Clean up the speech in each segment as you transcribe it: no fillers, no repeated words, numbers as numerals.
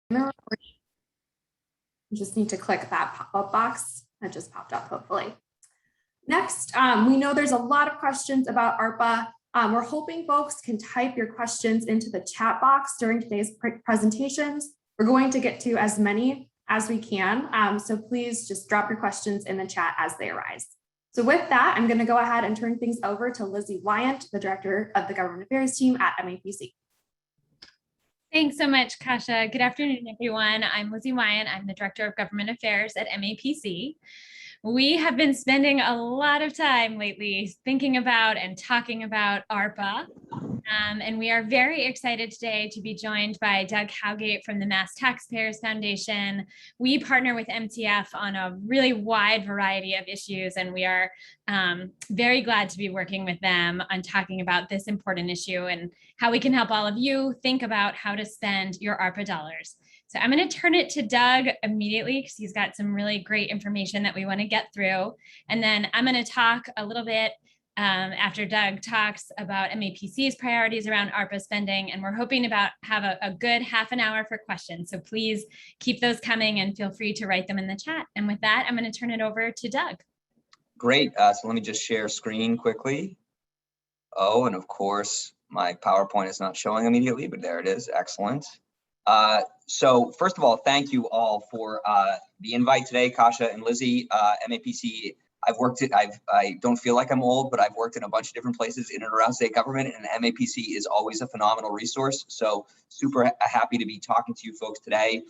You just need to click that pop-up box that just popped up, hopefully. Next, we know there's a lot of questions about ARPA. We're hoping folks can type your questions into the chat box during today's presentations. We're going to get to as many as we can, so please just drop your questions in the chat as they arise. So with that, I'm going to go ahead and turn things over to Lizzi Weyant, the Director of the Government Affairs team at MAPC. Thanks so much, Kasha. Good afternoon, everyone. I'm Lizzi Weyant. I'm the Director of Government Affairs at MAPC. We have been spending a lot of time lately thinking about and talking about ARPA. And we are very excited today to be joined by Doug Howgate from the Mass Taxpayers Foundation. We partner with MTF on a really wide variety of issues, and we are very glad to be working with them on talking about this important issue and how we can help all of you think about how to spend your ARPA dollars. So I'm going to turn it to Doug immediately because he's got some really great information that we want to get through. And then I'm going to talk a little bit after Doug talks about MAPC's priorities around ARPA spending, and we're hoping to have a good half an hour for questions. So please keep those coming and feel free to write them in the chat. And with that, I'm going to turn it over to Doug. Great. So let me just share screen quickly. Oh, and of course, my PowerPoint is not showing immediately, but there it is. Excellent. So first of all, thank you all for the invite today, Kasha and Lizzi. MAPC. I don't feel like I'm old, but I've worked in a bunch of different places in and around state government, and MAPC is always a phenomenal resource. So super happy to be talking to you folks today.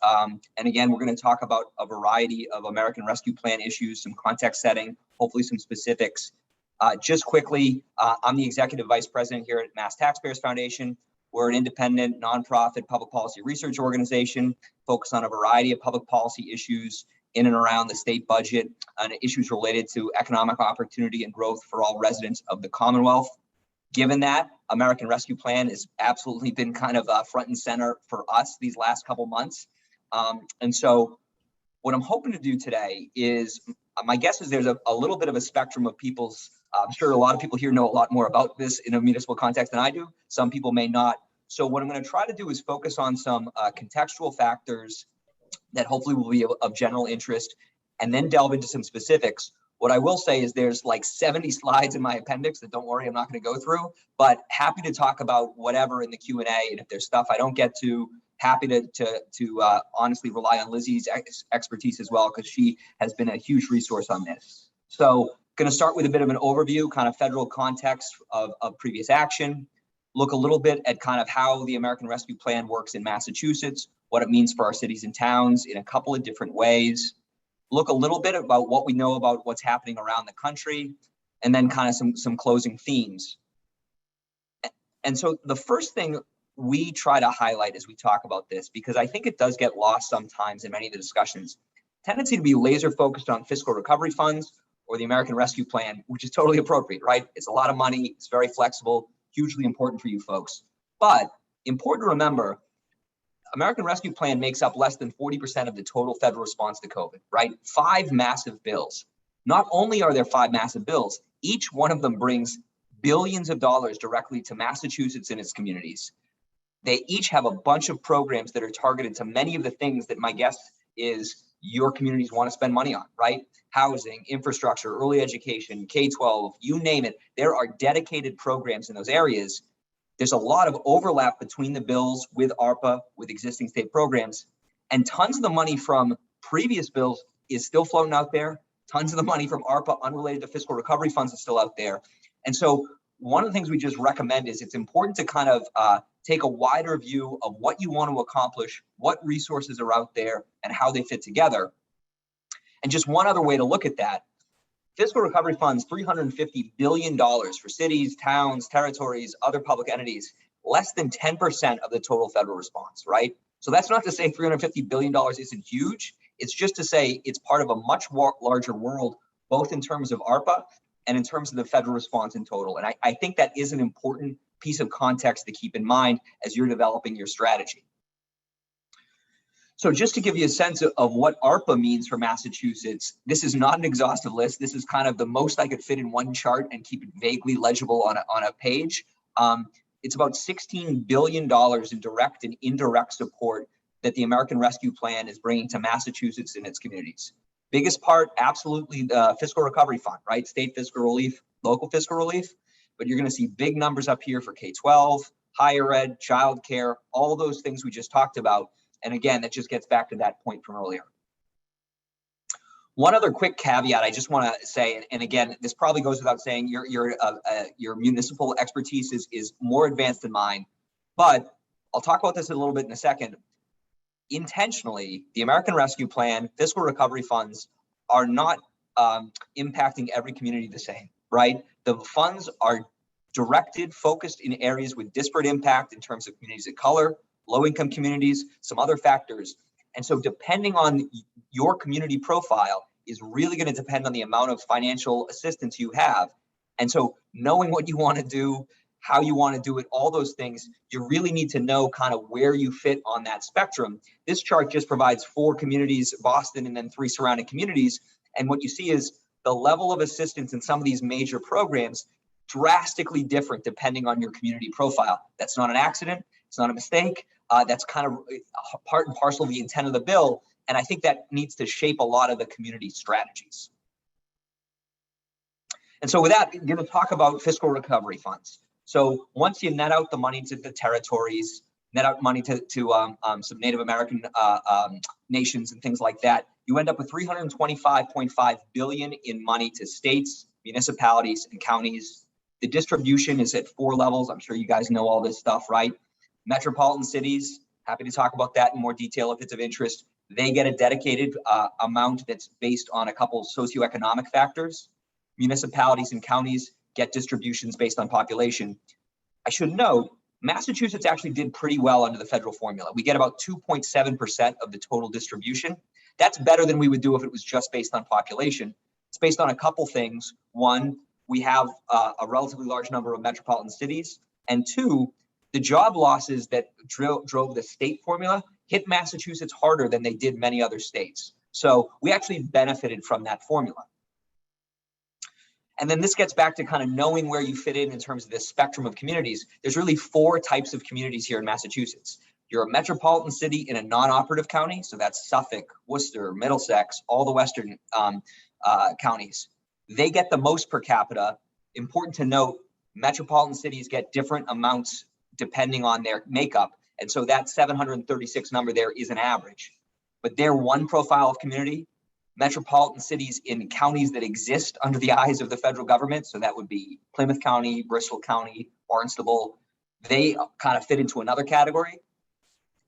And again, we're going to talk about a variety of American Rescue Plan issues, some context setting, hopefully some specifics. Just quickly, I'm the Executive Vice President here at Mass Taxpayers Foundation. We're an independent, nonprofit public policy research organization focused on a variety of public policy issues in and around the state budget and issues related to economic opportunity and growth for all residents of the Commonwealth. Given that, American Rescue Plan has absolutely been kind of front and center for us these last couple months. And so what I'm hoping to do today is, my guess is there's a little bit of a spectrum of people's, I'm sure a lot of people here know a lot more about this in a municipal context than I do. Some people may not. So what I'm going to try to do is focus on some contextual factors that hopefully will be of general interest, and then delve into some specifics. What I will say is there's like 70 slides in my appendix that, don't worry, I'm not going to go through, but happy to talk about whatever in the Q&A. And if there's stuff I don't get to, happy to honestly rely on Lizzi's expertise as well, because she has been a huge resource on this. So going to start with a bit of an overview, kind of federal context of previous action, look a little bit at kind of how the American Rescue Plan works in Massachusetts, what it means for our cities and towns in a couple of different ways, look a little bit about what we know about what's happening around the country, and then kind of some closing themes. And so the first thing we try to highlight as we talk about this, because I think it does get lost sometimes in many of the discussions, tendency to be laser focused on fiscal recovery funds or the American Rescue Plan, which is totally appropriate, right? It's a lot of money, it's very flexible, hugely important for you folks. But important to remember, American Rescue Plan makes up less than 40% of the total federal response to COVID, right? 5 massive bills. Not only are there 5 massive bills, each one of them brings billions of dollars directly to Massachusetts and its communities. They each have a bunch of programs that are targeted to many of the things that my guess is your communities want to spend money on, right? Housing, infrastructure, early education, K-12, you name it. There are dedicated programs in those areas. There's a lot of overlap between the bills with ARPA, with existing state programs, and tons of the money from previous bills is still floating out there. Tons of the money from ARPA unrelated to fiscal recovery funds is still out there. And so one of the things we just recommend is it's important to kind of take a wider view of what you want to accomplish, what resources are out there, and how they fit together. And just one other way to look at that, fiscal recovery funds, $350 billion for cities, towns, territories, other public entities, less than 10% of the total federal response, right? So that's not to say $350 billion isn't huge. It's just to say it's part of a much larger world, both in terms of ARPA and in terms of the federal response in total. And I think that is an important piece of context to keep in mind as you're developing your strategy. So just to give you a sense of what ARPA means for Massachusetts, this is not an exhaustive list. This is kind of the most I could fit in one chart and keep it vaguely legible on a page. It's about $16 billion in direct and indirect support that the American Rescue Plan is bringing to Massachusetts and its communities. Biggest part, absolutely the fiscal recovery fund, right? State fiscal relief, local fiscal relief, but you're going to see big numbers up here for K-12, higher ed, childcare, all those things we just talked about. And again, that just gets back to that point from earlier. One other quick caveat I just want to say, and again, this probably goes without saying, your municipal expertise is more advanced than mine, but I'll talk about this a little bit in a second. Intentionally, the American Rescue Plan, fiscal recovery funds are not impacting every community the same, right? The funds are directed, focused in areas with disparate impact in terms of communities of color, low-income communities, some other factors. And so depending on your community profile is really going to depend on the amount of financial assistance you have. And so knowing what you want to do, how you want to do it, all those things, you really need to know kind of where you fit on that spectrum. This chart just provides 4 communities, Boston, and then 3 surrounding communities. And what you see is the level of assistance in some of these major programs drastically different depending on your community profile. That's not an accident. It's not a mistake. That's kind of part and parcel of the intent of the bill. And I think that needs to shape a lot of the community strategies. And so with that, I'm going to talk about fiscal recovery funds. So once you net out the money to the territories, net out money to some Native American nations and things like that, you end up with $325.5 billion in money to states, municipalities, and counties. The distribution is at 4 levels. I'm sure you guys know all this stuff, right? Metropolitan cities, happy to talk about that in more detail if it's of interest. They get a dedicated amount that's based on a couple socioeconomic factors. Municipalities and counties get distributions based on population. I should note, Massachusetts actually did pretty well under the federal formula. We get about 2.7% of the total distribution. That's better than we would do if it was just based on population. It's based on a couple things. One, we have a relatively large number of metropolitan cities. And 2, the job losses that drove the state formula hit Massachusetts harder than they did many other states. So we actually benefited from that formula. And then this gets back to kind of knowing where you fit in terms of this spectrum of communities. There's really 4 types of communities here in Massachusetts. You're a metropolitan city in a non-operative county. So that's Suffolk, Worcester, Middlesex, all the western counties. They get the most per capita. Important to note, metropolitan cities get different amounts depending on their makeup. And so that 736 number there is an average. But they're one profile of community. Metropolitan cities in counties that exist under the eyes of the federal government, so that would be Plymouth County, Bristol County, Barnstable, they kind of fit into another category.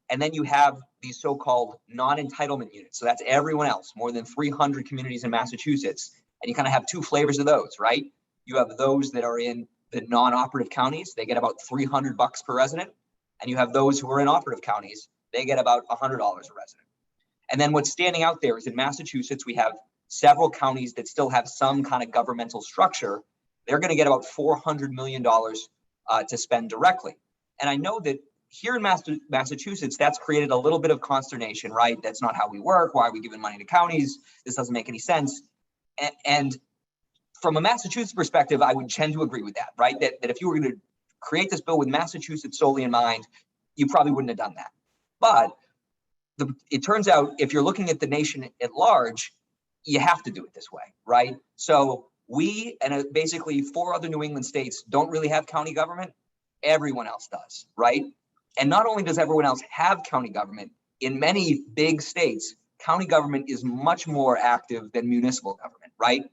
And then you have these so-called non-entitlement units. So that's everyone else, more than 300 communities in Massachusetts. And you kind of have 2 flavors of those, right? You have those that are in the non-operative counties. They get about $300 per resident. And you have those who are in operative counties. They get about $100 a resident. And then what's standing out there is in Massachusetts, we have several counties that still have some kind of governmental structure. They're going to get about $400 million to spend directly. And I know that here in Massachusetts, that's created a little bit of consternation, right? That's not how we work. Why are we giving money to counties? This doesn't make any sense. And from a Massachusetts perspective, I would tend to agree with that, right? That if you were going to create this bill with Massachusetts solely in mind, you probably wouldn't have done that. But it turns out if you're looking at the nation at large, you have to do it this way, right? So we and basically 4 other New England states don't really have county government. Everyone else does, right? And not only does everyone else have county government, in many big states, county government is much more active than municipal government, right?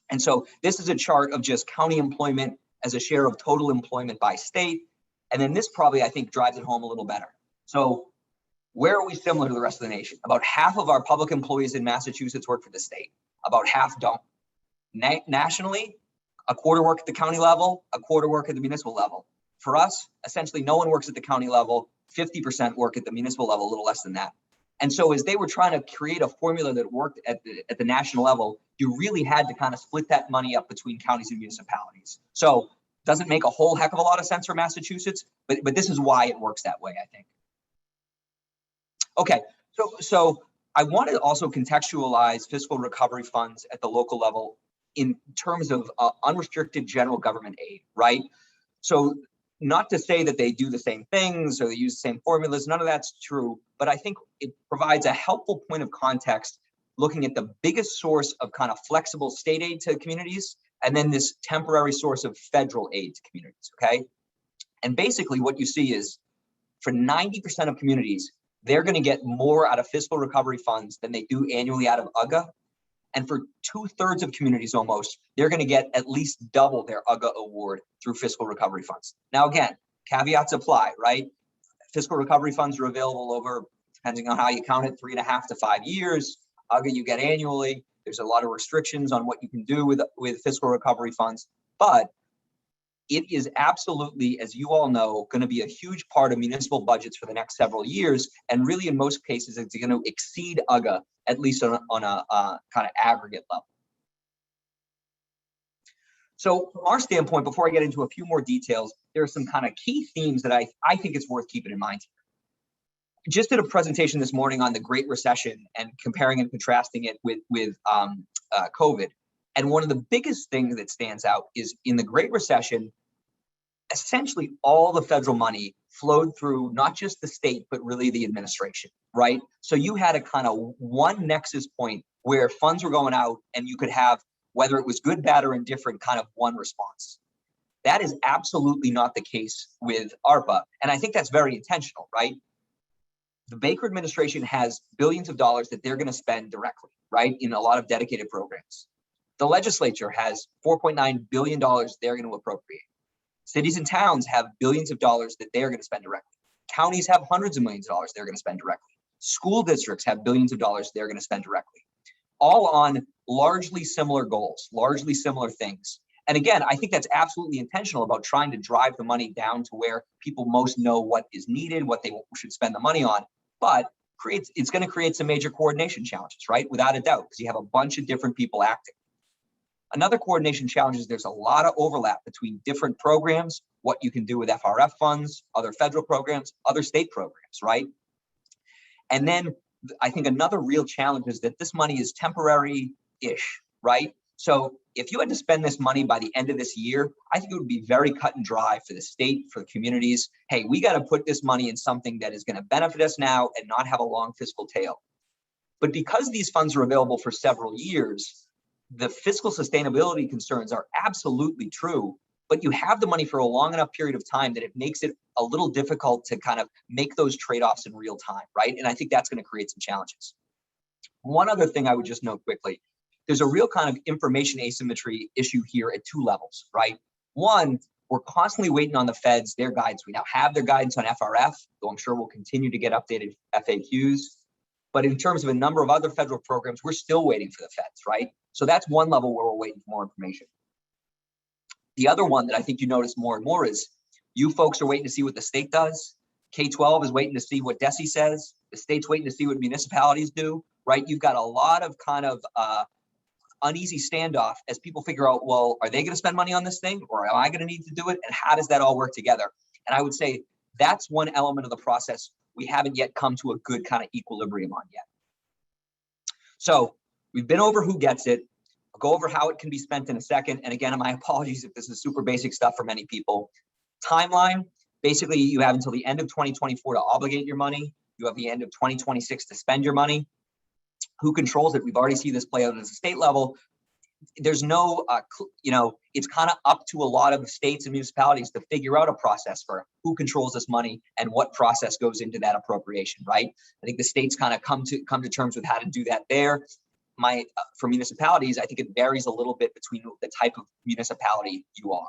And so this is a chart of just county employment as a share of total employment by state. And then this probably, I think, drives it home a little better. So where are we similar to the rest of the nation? About half of our public employees in Massachusetts work for the state. About half don't. Nationally, a quarter work at the county level, a quarter work at the municipal level. For us, essentially no one works at the county level, 50% work at the municipal level, a little less than that. And so as they were trying to create a formula that worked at the national level, you really had to kind of split that money up between counties and municipalities. So doesn't make a whole heck of a lot of sense for Massachusetts, but this is why it works that way, I think. Okay, so I want to also contextualize fiscal recovery funds at the local level in terms of unrestricted general government aid, right? So not to say that they do the same things or they use the same formulas, none of that's true, but I think it provides a helpful point of context looking at the biggest source of kind of flexible state aid to communities and then this temporary source of federal aid to communities, okay? And basically what you see is for 90% of communities, they're going to get more out of fiscal recovery funds than they do annually out of UGA. And for 2/3 of communities almost, they're going to get at least double their UGA award through fiscal recovery funds. Now, again, caveats apply, right? Fiscal recovery funds are available over, depending on how you count it, 3.5 to 5 years. UGA you get annually. There's a lot of restrictions on what you can do with fiscal recovery funds, but it is absolutely, as you all know, going to be a huge part of municipal budgets for the next several years. And really, in most cases, it's going to exceed UGA, at least on a kind of aggregate level. So from our standpoint, before I get into a few more details, there are some kind of key themes that I think it's worth keeping in mind. Just did a presentation this morning on the Great Recession and comparing and contrasting it with COVID. And one of the biggest things that stands out is in the Great Recession, essentially all the federal money flowed through not just the state, but really the administration, right? So you had a kind of one nexus point where funds were going out and you could have, whether it was good, bad, or indifferent, kind of one response. That is absolutely not the case with ARPA. And I think that's very intentional, right? The Baker administration has billions of dollars that they're going to spend directly, right, in a lot of dedicated programs. The legislature has $4.9 billion they're going to appropriate. Cities and towns have billions of dollars that they're going to spend directly. Counties have hundreds of millions of dollars they're going to spend directly. School districts have billions of dollars they're going to spend directly. All on largely similar goals, largely similar things. And again, I think that's absolutely intentional about trying to drive the money down to where people most know what is needed, what they should spend the money on. But it's going to create some major coordination challenges, right? Without a doubt, because you have a bunch of different people acting. Another coordination challenge is there's a lot of overlap between different programs, what you can do with FRF funds, other federal programs, other state programs, right? And then I think another real challenge is that this money is temporary-ish, right? So if you had to spend this money by the end of this year, I think it would be very cut and dry for the state, for the communities. Hey, we got to put this money in something that is going to benefit us now and not have a long fiscal tail. But because these funds are available for several years, the fiscal sustainability concerns are absolutely true, but you have the money for a long enough period of time that it makes it a little difficult to kind of make those trade-offs in real time, right? And I think that's going to create some challenges. One other thing I would just note quickly, there's a real kind of information asymmetry issue here at two levels, right? One, we're constantly waiting on the feds, their guidance. We now have their guidance on FRF, though I'm sure we'll continue to get updated FAQs. But in terms of a number of other federal programs, we're still waiting for the feds, right? So that's one level where we're waiting for more information. The other one that I think you notice more and more is you folks are waiting to see what the state does. K-12 is waiting to see what DESE says. The state's waiting to see what municipalities do, right? You've got a lot of kind of uneasy standoff as people figure out, well, are they going to spend money on this thing or am I going to need to do it? And how does that all work together? And I would say that's one element of the process we haven't yet come to a good kind of equilibrium on yet. So we've been over who gets it. I'll go over how it can be spent in a second. And again, my apologies if this is super basic stuff for many people. Timeline, basically you have until the end of 2024 to obligate your money. You have the end of 2026 to spend your money. Who controls it? We've already seen this play out at the state level. There's no, it's kind of up to a lot of the states and municipalities to figure out a process for who controls this money and what process goes into that appropriation, right? I think the states kind of come to terms with how to do that there. For municipalities, I think it varies a little bit between the type of municipality you are.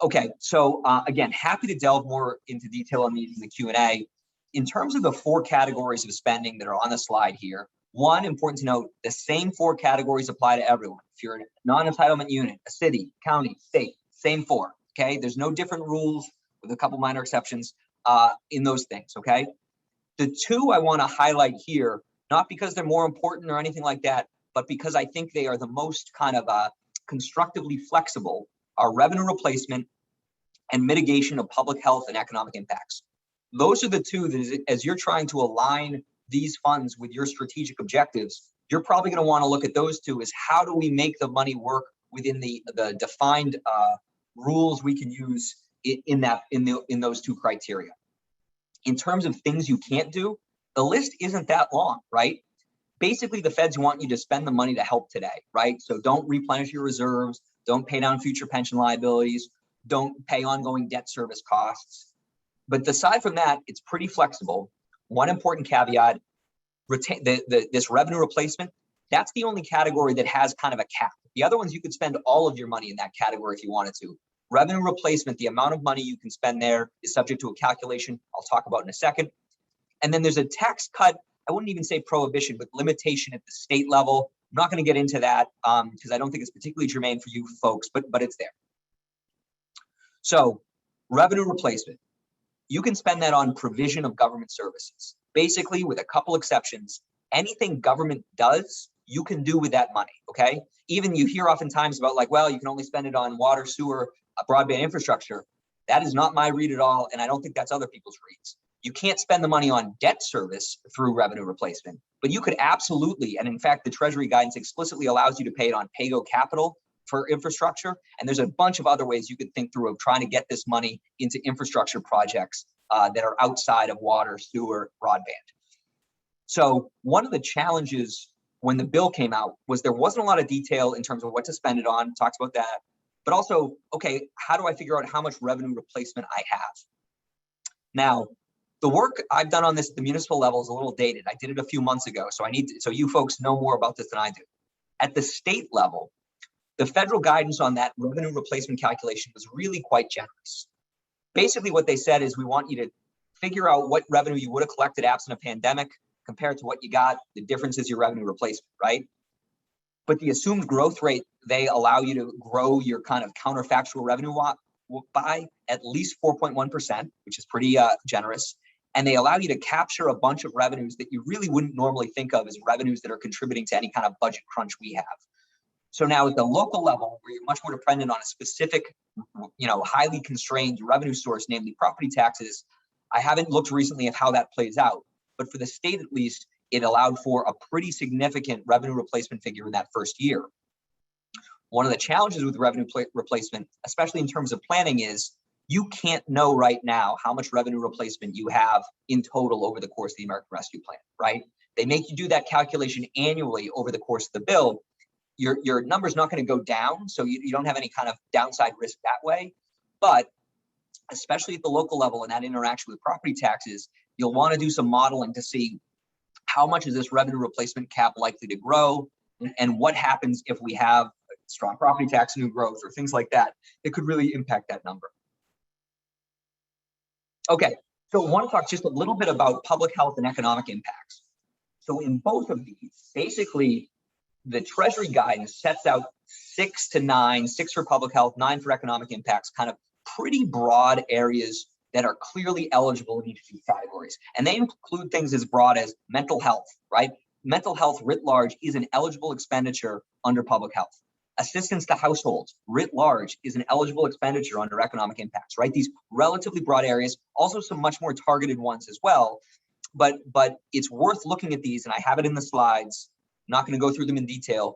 Okay, so again, happy to delve more into detail on these in the Q&A. In terms of the 4 categories of spending that are on the slide here, one, important to note, the same 4 categories apply to everyone. If you're a non-entitlement unit, a city, county, state, same 4, okay? There's no different rules with a couple minor exceptions in those things, okay? The 2 I want to highlight here, not because they're more important or anything like that, but because I think they are the most kind of constructively flexible, are revenue replacement and mitigation of public health and economic impacts. Those are the 2 that as you're trying to align these funds with your strategic objectives, you're probably going to want to look at those 2 as how do we make the money work within the defined rules we can use in those two criteria. In terms of things you can't do, the list isn't that long, right? Basically, the feds want you to spend the money to help today, right? So don't replenish your reserves, don't pay down future pension liabilities, don't pay ongoing debt service costs. But aside from that, it's pretty flexible. One important caveat, this revenue replacement, that's the only category that has kind of a cap. The other ones, you could spend all of your money in that category if you wanted to. Revenue replacement, the amount of money you can spend there is subject to a calculation I'll talk about in a second. And then there's a tax cut, I wouldn't even say prohibition, but limitation at the state level. I'm not going to get into that because I don't think it's particularly germane for you folks, but it's there. So revenue replacement, you can spend that on provision of government services. Basically, with a couple exceptions, anything government does, you can do with that money, okay? Even you hear oftentimes about like, well, you can only spend it on water, sewer, broadband infrastructure. That is not my read at all, and I don't think that's other people's reads. You can't spend the money on debt service through revenue replacement, but you could absolutely, and in fact, the Treasury guidance explicitly allows you to pay it on pay-go capital for infrastructure, and there's a bunch of other ways you could think through of trying to get this money into infrastructure projects that are outside of water, sewer, broadband. So one of the challenges when the bill came out was there wasn't a lot of detail in terms of what to spend it on, talks about that, but also, okay, how do I figure out how much revenue replacement I have? Now, the work I've done on this at the municipal level is a little dated. I did it a few months ago, so so you folks know more about this than I do. At the state level, the federal guidance on that revenue replacement calculation was really quite generous. Basically, what they said is we want you to figure out what revenue you would have collected absent a pandemic compared to what you got. The difference is your revenue replacement, right? But the assumed growth rate, they allow you to grow your kind of counterfactual revenue by at least 4.1%, which is pretty generous. And they allow you to capture a bunch of revenues that you really wouldn't normally think of as revenues that are contributing to any kind of budget crunch we have. So now at the local level, where you're much more dependent on a specific, highly constrained revenue source, namely property taxes, I haven't looked recently at how that plays out. But for the state, at least, it allowed for a pretty significant revenue replacement figure in that first year. One of the challenges with revenue replacement, especially in terms of planning, is you can't know right now how much revenue replacement you have in total over the course of the American Rescue Plan, right? They make you do that calculation annually over the course of the bill. Your number's not going to go down, so you don't have any kind of downside risk that way. But especially at the local level and that interaction with property taxes, you'll want to do some modeling to see how much is this revenue replacement cap likely to grow, and what happens if we have strong property tax new growth or things like that. It could really impact that number. Okay, so I want to talk just a little bit about public health and economic impacts. So in both of these, basically, the Treasury guidance sets out 6 to 9, 6 for public health, 9 for economic impacts, kind of pretty broad areas that are clearly eligible in each of these categories. And they include things as broad as mental health, right? Mental health writ large is an eligible expenditure under public health. Assistance to households writ large is an eligible expenditure under economic impacts, right? These relatively broad areas, also some much more targeted ones as well. But it's worth looking at these, and I have it in the slides. I'm not going to go through them in detail.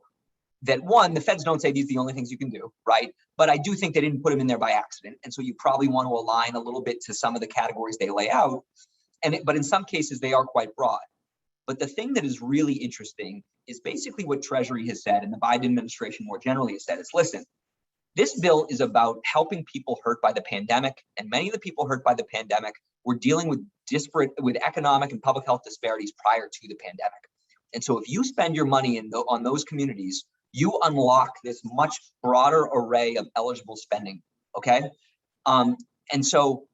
That one, the feds don't say these are the only things you can do, right? But I do think they didn't put them in there by accident. And so you probably want to align a little bit to some of the categories they lay out. But in some cases, they are quite broad. But the thing that is really interesting is basically what Treasury has said, and the Biden administration more generally has said, is listen, this bill is about helping people hurt by the pandemic. And many of the people hurt by the pandemic were dealing with economic and public health disparities prior to the pandemic. And so if you spend your money on those communities, you unlock this much broader array of eligible spending, okay? And so,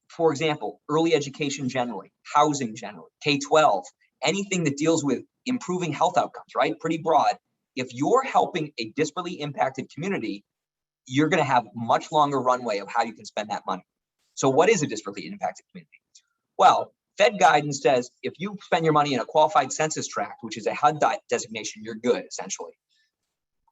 for example, early education generally, housing generally, K-12, anything that deals with improving health outcomes, right? Pretty broad. If you're helping a disparately impacted community, you're gonna have much longer runway of how you can spend that money. So what is a disparately impacted community? Well, Fed guidance says if you spend your money in a qualified census tract, which is a HUD designation, you're good, essentially.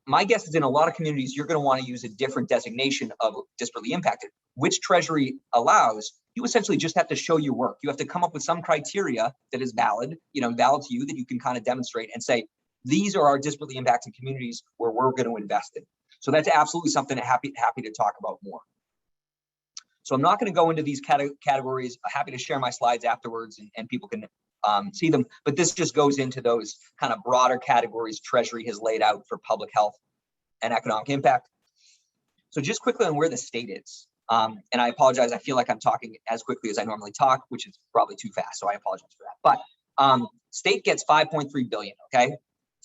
My guess is in a lot of communities, you're going to want to use a different designation of disparately impacted, which Treasury allows. You essentially just have to show your work. You have to come up with some criteria that is valid, valid to you, that you can kind of demonstrate and say, these are our disparately impacted communities where we're going to invest in. So that's absolutely something happy to talk about more. So I'm not going to go into these categories. I'm happy to share my slides afterwards and people can see them, but this just goes into those kind of broader categories Treasury has laid out for public health and economic impact. So just quickly on where the state is. And I apologize, I feel like I'm talking as quickly as I normally talk, which is probably too fast, so I apologize for that. But state gets 5.3 billion, okay?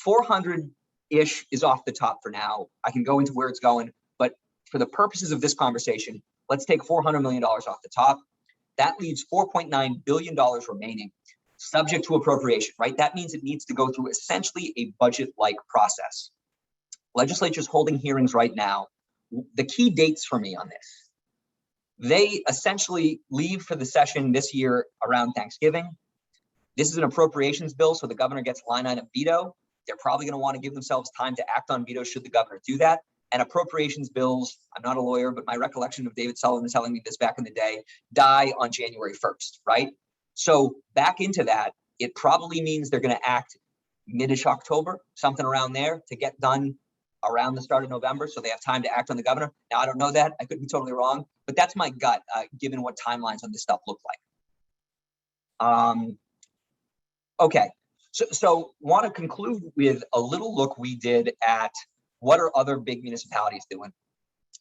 400-ish is off the top for now. I can go into where it's going, but for the purposes of this conversation, let's take $400 million off the top. That leaves $4.9 billion remaining, subject to appropriation, right? That means it needs to go through essentially a budget-like process. Legislature's holding hearings right now. The key dates for me on this, they essentially leave for the session this year around Thanksgiving. This is an appropriations bill, so the governor gets line item veto. They're probably going to want to give themselves time to act on veto should the governor do that. And appropriations bills, I'm not a lawyer, but my recollection of David Sullivan telling me this back in the day, die on January 1st, right? So back into that, it probably means they're going to act mid-ish October, something around there to get done around the start of November, so they have time to act on the governor. Now, I don't know that. I could be totally wrong, but that's my gut, given what timelines on this stuff look like. Okay, so want to conclude with a little look we did at what are other big municipalities doing.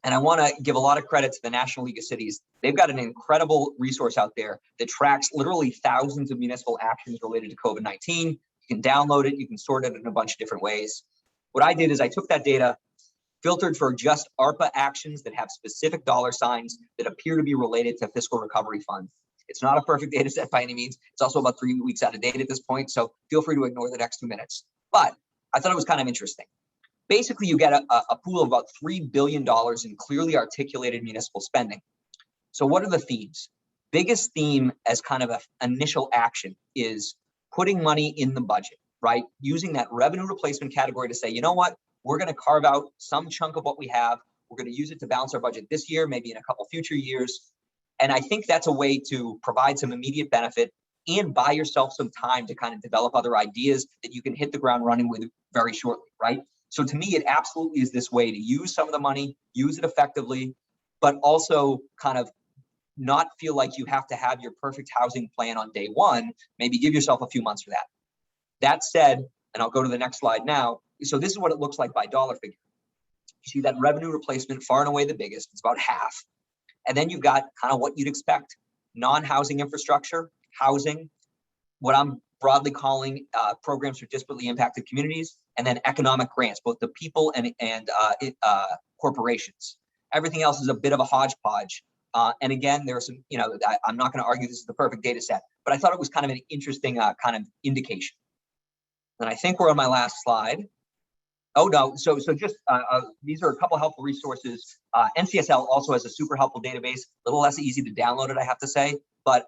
And I want to give a lot of credit to the National League of Cities. They've got an incredible resource out there that tracks literally thousands of municipal actions related to COVID-19. You can download it, you can sort it in a bunch of different ways. What I did is I took that data, filtered for just ARPA actions that have specific dollar signs that appear to be related to fiscal recovery funds. It's not a perfect data set by any means. It's also about 3 weeks out of date at this point, so feel free to ignore the next 2 minutes. But I thought it was kind of interesting. Basically, you get a pool of about $3 billion in clearly articulated municipal spending. So what are the themes? Biggest theme as kind of an initial action is putting money in the budget, right? Using that revenue replacement category to say, you know what, we're going to carve out some chunk of what we have. We're going to use it to balance our budget this year, maybe in a couple future years. And I think that's a way to provide some immediate benefit and buy yourself some time to kind of develop other ideas that you can hit the ground running with very shortly, right? So to me, it absolutely is this way to use some of the money, use it effectively, but also kind of not feel like you have to have your perfect housing plan on day one. Maybe give yourself a few months for that. That said, and I'll go to the next slide now. So this is what it looks like by dollar figure. You see that revenue replacement far and away the biggest, it's about half. And then you've got kind of what you'd expect, non-housing infrastructure, housing, what I'm broadly calling programs for disparately impacted communities, and then economic grants, both the people and corporations. Everything else is a bit of a hodgepodge. And again, there are some, I'm not going to argue this is the perfect data set, but I thought it was kind of an interesting kind of indication. And I think we're on my last slide. Oh, no. So just these are a couple helpful resources. NCSL also has a super helpful database, a little less easy to download it, I have to say, but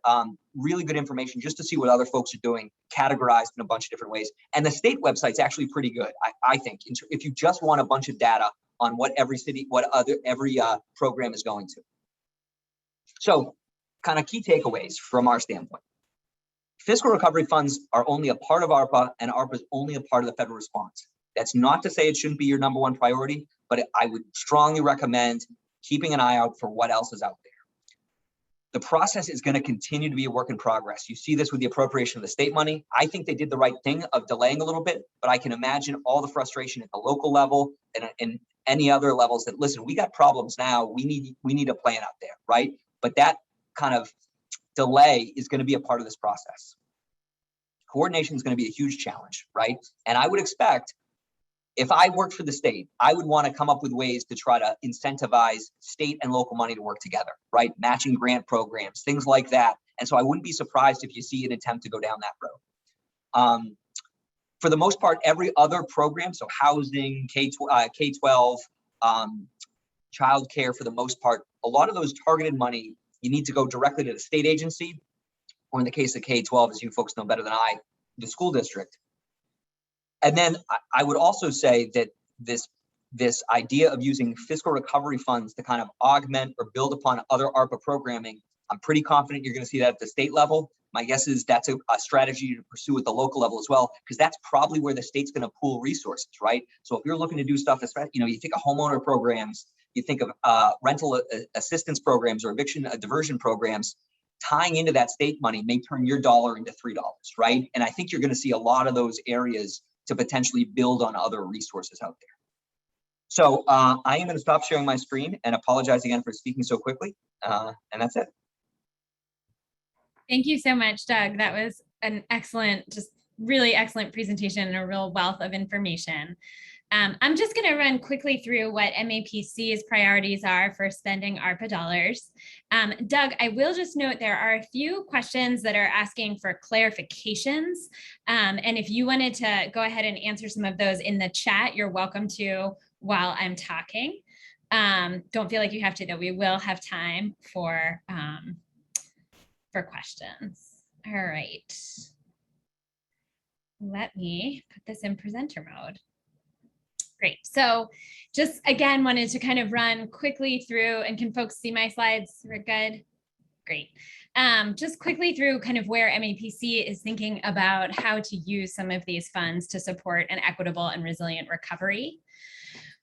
really good information just to see what other folks are doing, categorized in a bunch of different ways. And the state website's actually pretty good, I think, if you just want a bunch of data on what every city, every program is going to. So kind of key takeaways from our standpoint. Fiscal recovery funds are only a part of ARPA, and ARPA is only a part of the federal response. That's not to say it shouldn't be your number one priority, but I would strongly recommend keeping an eye out for what else is out there. The process is going to continue to be a work in progress. You see this with the appropriation of the state money. I think they did the right thing of delaying a little bit, but I can imagine all the frustration at the local level and any other levels that, listen, we got problems now. We need a plan out there, right? But that kind of delay is going to be a part of this process. Coordination is going to be a huge challenge, right? And I would expect, if I worked for the state, I would want to come up with ways to try to incentivize state and local money to work together, right? Matching grant programs, things like that. And so I wouldn't be surprised if you see an attempt to go down that road. For the most part, every other program, so housing, K-12, childcare, for the most part, a lot of those targeted money, you need to go directly to the state agency, or in the case of K-12, as you folks know better than I, the school district. And then I would also say that this idea of using fiscal recovery funds to kind of augment or build upon other ARPA programming, I'm pretty confident you're going to see that at the state level. My guess is that's a strategy to pursue at the local level as well, because that's probably where the state's going to pool resources, right? So if you're looking to do stuff, you think of homeowner programs, you think of rental assistance programs or eviction diversion programs, tying into that state money may turn your dollar into $3, right? And I think you're going to see a lot of those areas to potentially build on other resources out there. So I am going to stop sharing my screen and apologize again for speaking so quickly. And that's it. Thank you so much, Doug. That was an excellent, just really excellent presentation and a real wealth of information. I'm just going to run quickly through what MAPC's priorities are for spending ARPA dollars. Doug, I will just note there are a few questions that are asking for clarifications. And if you wanted to go ahead and answer some of those in the chat, you're welcome to while I'm talking. Don't feel like you have to, though. We will have time for questions. All right. Let me put this in presenter mode. Great. So just again, wanted to kind of run quickly through, and can folks see my slides? We're good. Great. Just quickly through kind of where MAPC is thinking about how to use some of these funds to support an equitable and resilient recovery.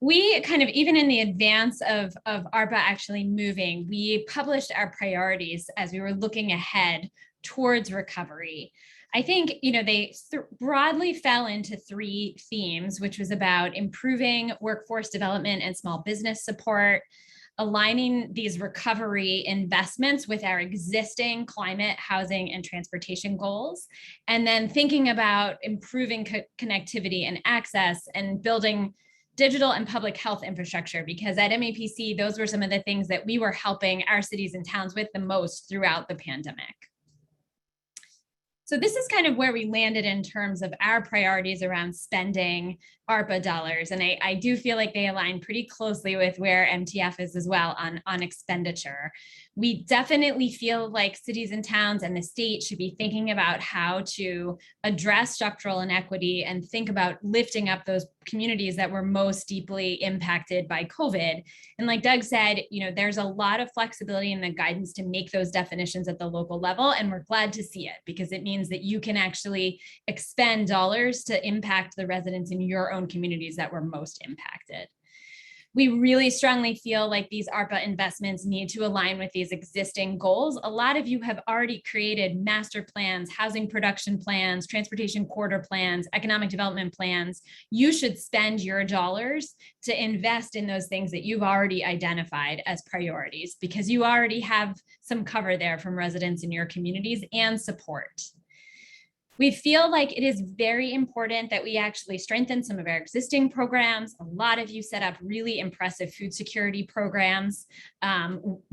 We kind of, even in the advance of ARPA actually moving, we published our priorities as we were looking ahead towards recovery. I think, they broadly fell into 3 themes, which was about improving workforce development and small business support, aligning these recovery investments with our existing climate, housing, and transportation goals, and then thinking about improving connectivity and access and building digital and public health infrastructure, because at MAPC, those were some of the things that we were helping our cities and towns with the most throughout the pandemic. So this is kind of where we landed in terms of our priorities around spending ARPA dollars. And I do feel like they align pretty closely with where MTF is as well on expenditure. We definitely feel like cities and towns and the state should be thinking about how to address structural inequity and think about lifting up those communities that were most deeply impacted by COVID. And like Doug said, there's a lot of flexibility in the guidance to make those definitions at the local level. And we're glad to see it, because it means that you can actually expend dollars to impact the residents in your own communities that were most impacted. We really strongly feel like these ARPA investments need to align with these existing goals. A lot of you have already created master plans, housing production plans, transportation corridor plans, economic development plans. You should spend your dollars to invest in those things that you've already identified as priorities, because you already have some cover there from residents in your communities and support. We feel like it is very important that we actually strengthen some of our existing programs. A lot of you set up really impressive food security programs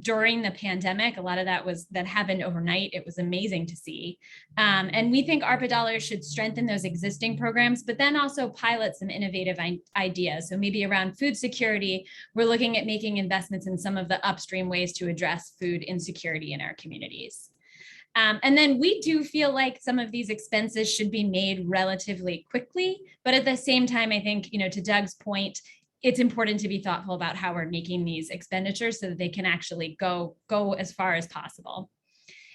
during the pandemic. A lot of that happened overnight. It was amazing to see. And we think ARPA dollars should strengthen those existing programs, but then also pilot some innovative ideas. So maybe around food security, we're looking at making investments in some of the upstream ways to address food insecurity in our communities. And then we do feel like some of these expenses should be made relatively quickly, but at the same time, I think, to Doug's point, it's important to be thoughtful about how we're making these expenditures so that they can actually go as far as possible.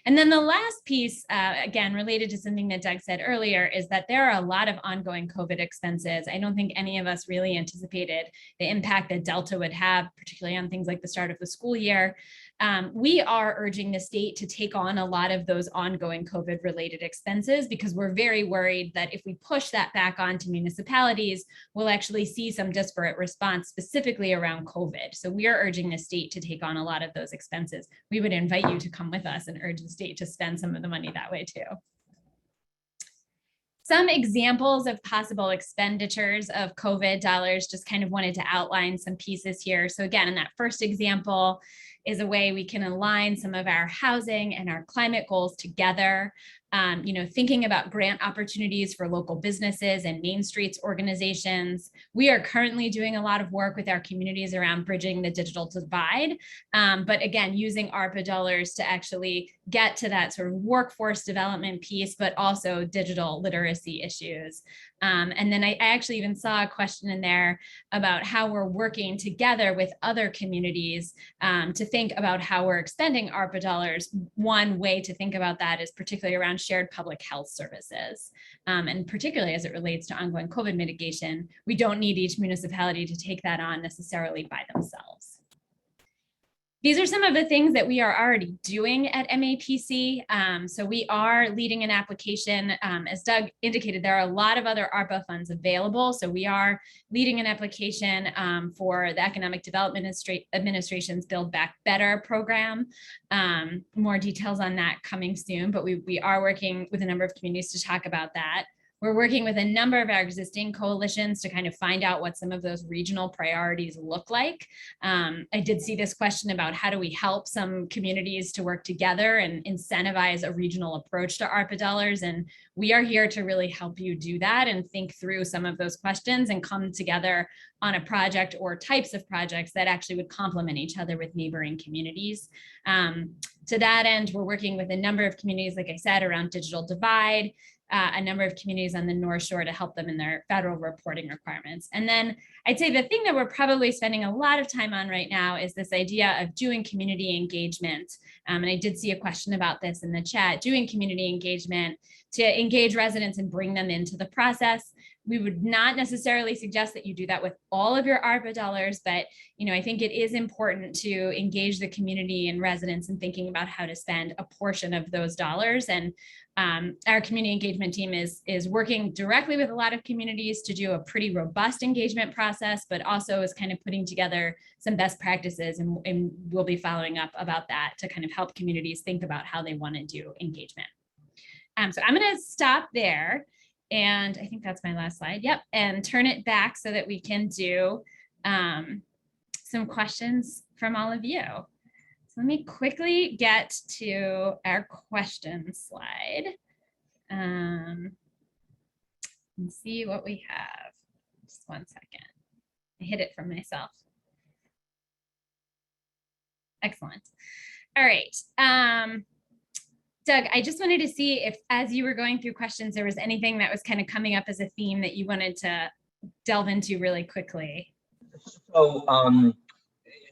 And then the last piece, again, related to something that Doug said earlier, is that there are a lot of ongoing COVID expenses. I don't think any of us really anticipated the impact that Delta would have, particularly on things like the start of the school year. We are urging the state to take on a lot of those ongoing COVID-related expenses, because we're very worried that if we push that back onto municipalities, we'll actually see some disparate response specifically around COVID. So we are urging the state to take on a lot of those expenses. We would invite you to come with us and urge the state to spend some of the money that way too. Some examples of possible expenditures of COVID dollars, just kind of wanted to outline some pieces here. So again, in that first example is a way we can align some of our housing and our climate goals together. Thinking about grant opportunities for local businesses and Main Streets organizations. We are currently doing a lot of work with our communities around bridging the digital divide, but again, using ARPA dollars to actually get to that sort of workforce development piece, but also digital literacy issues. And then I actually even saw a question in there about how we're working together with other communities to think about how we're expending ARPA dollars. One way to think about that is particularly around shared public health services. And particularly as it relates to ongoing COVID mitigation, we don't need each municipality to take that on necessarily by themselves. These are some of the things that we are already doing at MAPC. So we are leading an application. As Doug indicated, there are a lot of other ARPA funds available. So we are leading an application for the Economic Development Administration's Build Back Better program. More details on that coming soon, but we are working with a number of communities to talk about that. We're working with a number of our existing coalitions to kind of find out what some of those regional priorities look like. I did see this question about how do we help some communities to work together and incentivize a regional approach to ARPA dollars. And we are here to really help you do that and think through some of those questions and come together on a project or types of projects that actually would complement each other with neighboring communities. To that end, we're working with a number of communities, like I said, around digital divide, a number of communities on the North Shore to help them in their federal reporting requirements. And then I'd say the thing that we're probably spending a lot of time on right now is this idea of doing community engagement. And I did see a question about this in the chat, doing community engagement to engage residents and bring them into the process. We would not necessarily suggest that you do that with all of your ARPA dollars, but I think it is important to engage the community and residents in thinking about how to spend a portion of those dollars. And our community engagement team is working directly with a lot of communities to do a pretty robust engagement process, but also is kind of putting together some best practices, and we'll be following up about that to kind of help communities think about how they want to do engagement. So I'm going to stop there. And I think that's my last slide. Yep. And turn it back so that we can do some questions from all of you. So let me quickly get to our question slide and see what we have. Just 1 second. I hid it from myself. Excellent. All right. Doug, I just wanted to see if, as you were going through questions, there was anything that was kind of coming up as a theme that you wanted to delve into really quickly. So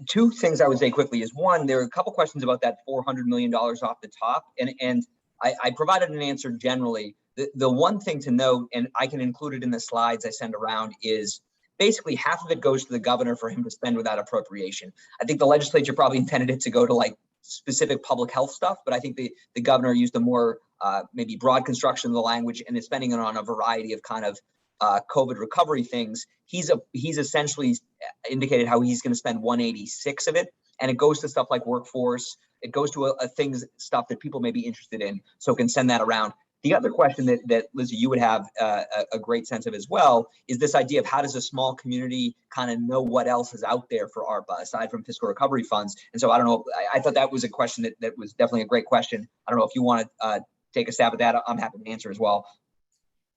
two things I would say quickly is, one, there are a couple questions about that $400 million off the top. And I provided an answer generally. The one thing to note, and I can include it in the slides I send around, is basically half of it goes to the governor for him to spend without appropriation. I think the legislature probably intended it to go to like specific public health stuff, but I think the governor used a more maybe broad construction of the language and is spending it on a variety of kind of COVID recovery things. He's essentially indicated how he's going to spend 186 of it, and it goes to stuff like workforce. It goes to stuff that people may be interested in, so can send that around. The other question that Lizzie, you would have a great sense of as well is this idea of how does a small community kind of know what else is out there for ARPA aside from fiscal recovery funds? And so I don't know, I thought that was a question that was definitely a great question. I don't know if you want to take a stab at that. I'm happy to answer as well.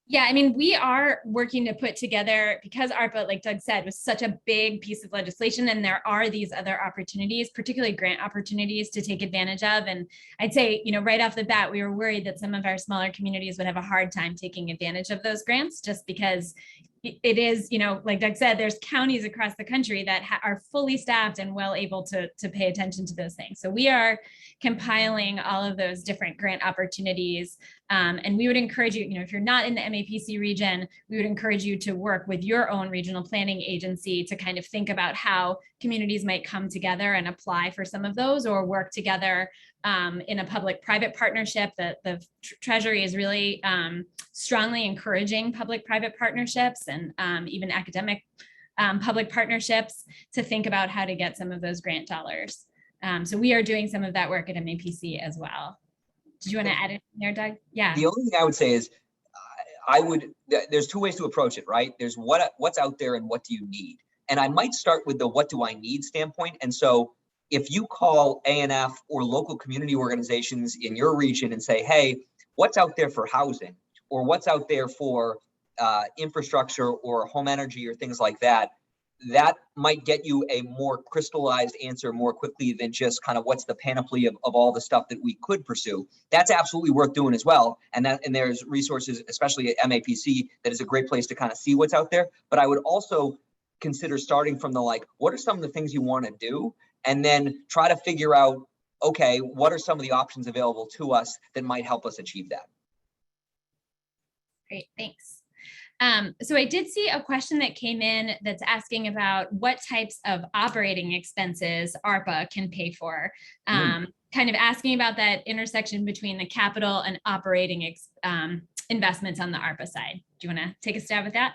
Yeah, I mean, we are working to put together, because ARPA, like Doug said, was such a big piece of legislation, and there are these other opportunities, particularly grant opportunities to take advantage of. And I'd say, right off the bat, we were worried that some of our smaller communities would have a hard time taking advantage of those grants, just because it is, like Doug said, there's counties across the country that are fully staffed and well able to pay attention to those things. So we are compiling all of those different grant opportunities. And we would encourage you, if you're not in the MAPC region, we would encourage you to work with your own regional planning agency to kind of think about how communities might come together and apply for some of those, or work together in a public-private partnership. The Treasury is really strongly encouraging public-private partnerships and even academic public partnerships to think about how to get some of those grant dollars. So we are doing some of that work at MAPC as well. Did you want to add it there, Doug? Yeah. The only thing I would say is there's two ways to approach it, right? There's what's out there and what do you need? And I might start with the what do I need standpoint. And so if you call A&F or local community organizations in your region and say, hey, what's out there for housing, or what's out there for infrastructure or home energy or things like that, that might get you a more crystallized answer more quickly than just kind of what's the panoply of all the stuff that we could pursue. That's absolutely worth doing as well. And there's resources, especially at MAPC, that is a great place to kind of see what's out there. But I would also consider starting from the, like, what are some of the things you want to do? And then try to figure out, okay, what are some of the options available to us that might help us achieve that? Great, thanks. So I did see a question that came in that's asking about what types of operating expenses ARPA can pay for. Kind of asking about that intersection between the capital and operating investments on the ARPA side. Do you want to take a stab at that?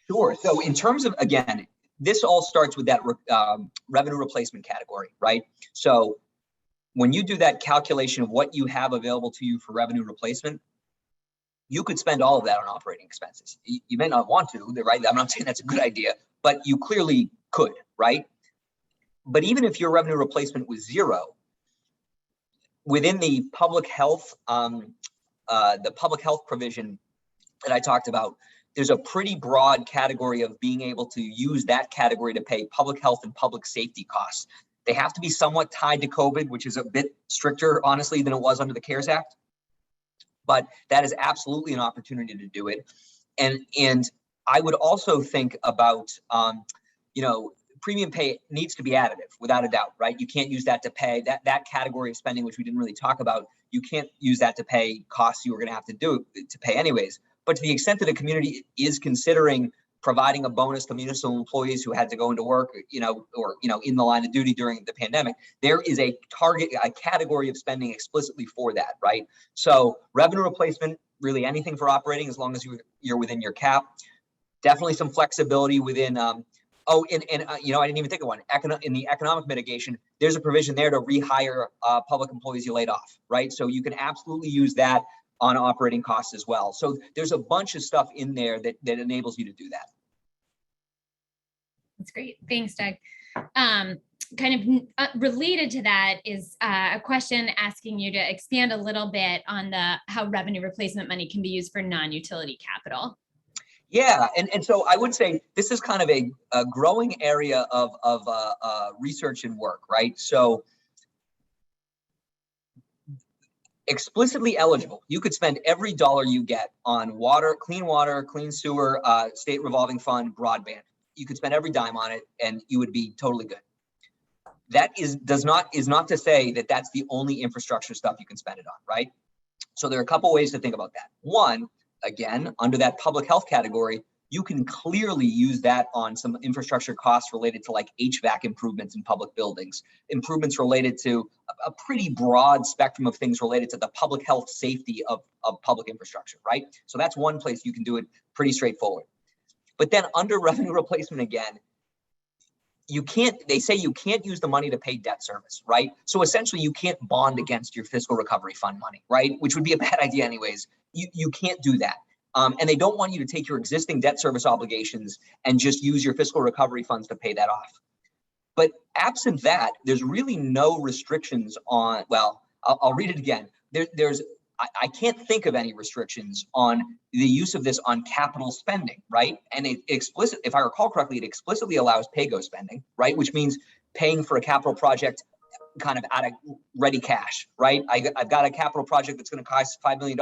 Sure. So in terms of, again, this all starts with that revenue replacement category, right? So when you do that calculation of what you have available to you for revenue replacement, you could spend all of that on operating expenses. You may not want to, right? I'm not saying that's a good idea, but you clearly could, right? But even if your revenue replacement was zero, within the public health provision that I talked about, there's a pretty broad category of being able to use that category to pay public health and public safety costs. They have to be somewhat tied to COVID, which is a bit stricter, honestly, than it was under the CARES Act. But that is absolutely an opportunity to do it. And I would also think about, premium pay needs to be additive without a doubt, right? You can't use that to pay that category of spending, which we didn't really talk about. You can't use that to pay costs you were going to have to do to pay anyways. But to the extent that a community is considering providing a bonus to municipal employees who had to go into work, or in the line of duty during the pandemic, there is a category of spending explicitly for that, right? So revenue replacement, really anything for operating, as long as you're within your cap. Definitely some flexibility within. I didn't even think of one. In the economic mitigation, there's a provision there to rehire public employees you laid off, right? So you can absolutely use that on operating costs as well. So there's a bunch of stuff in there that enables you to do that. That's great. Thanks, Doug. Kind of related to that is a question asking you to expand a little bit on how revenue replacement money can be used for non-utility capital. Yeah, and so I would say this is kind of a growing area of research and work, right? So explicitly eligible, you could spend every dollar you get on water, clean sewer, state revolving fund, broadband. You could spend every dime on it and you would be totally good. That is not to say that that's the only infrastructure stuff you can spend it on, right? So there are a couple ways to think about that. One, again, under that public health category, you can clearly use that on some infrastructure costs related to like HVAC improvements in public buildings, improvements related to a pretty broad spectrum of things related to the public health safety of public infrastructure, right? So that's one place you can do it pretty straightforward. But then under revenue replacement again, they say you can't use the money to pay debt service, right? So essentially you can't bond against your fiscal recovery fund money, right? Which would be a bad idea anyways. You can't do that. And they don't want you to take your existing debt service obligations and just use your fiscal recovery funds to pay that off. But absent that, there's really no restrictions on, well, I'll read it again. I can't think of any restrictions on the use of this on capital spending, right? And if I recall correctly, it explicitly allows pay-go spending, right? Which means paying for a capital project kind of out of ready cash, right? I've got a capital project that's going to cost $5 million.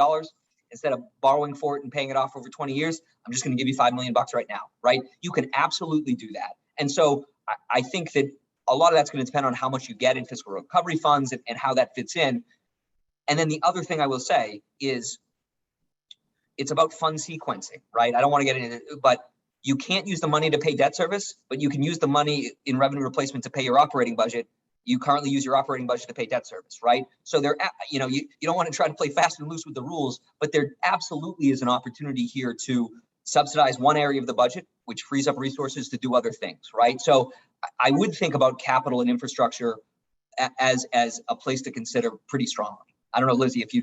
Instead of borrowing for it and paying it off over 20 years, I'm just going to give you $5 million right now, right? You can absolutely do that. And so I think that a lot of that's going to depend on how much you get in fiscal recovery funds and how that fits in. And then the other thing I will say is it's about fund sequencing, right? I don't want to get into it, but you can't use the money to pay debt service, but you can use the money in revenue replacement to pay your operating budget. You currently use your operating budget to pay debt service, right? So you don't want to try to play fast and loose with the rules, but there absolutely is an opportunity here to subsidize one area of the budget, which frees up resources to do other things, right? So I would think about capital and infrastructure as a place to consider pretty strongly. I don't know, Lizzie, if you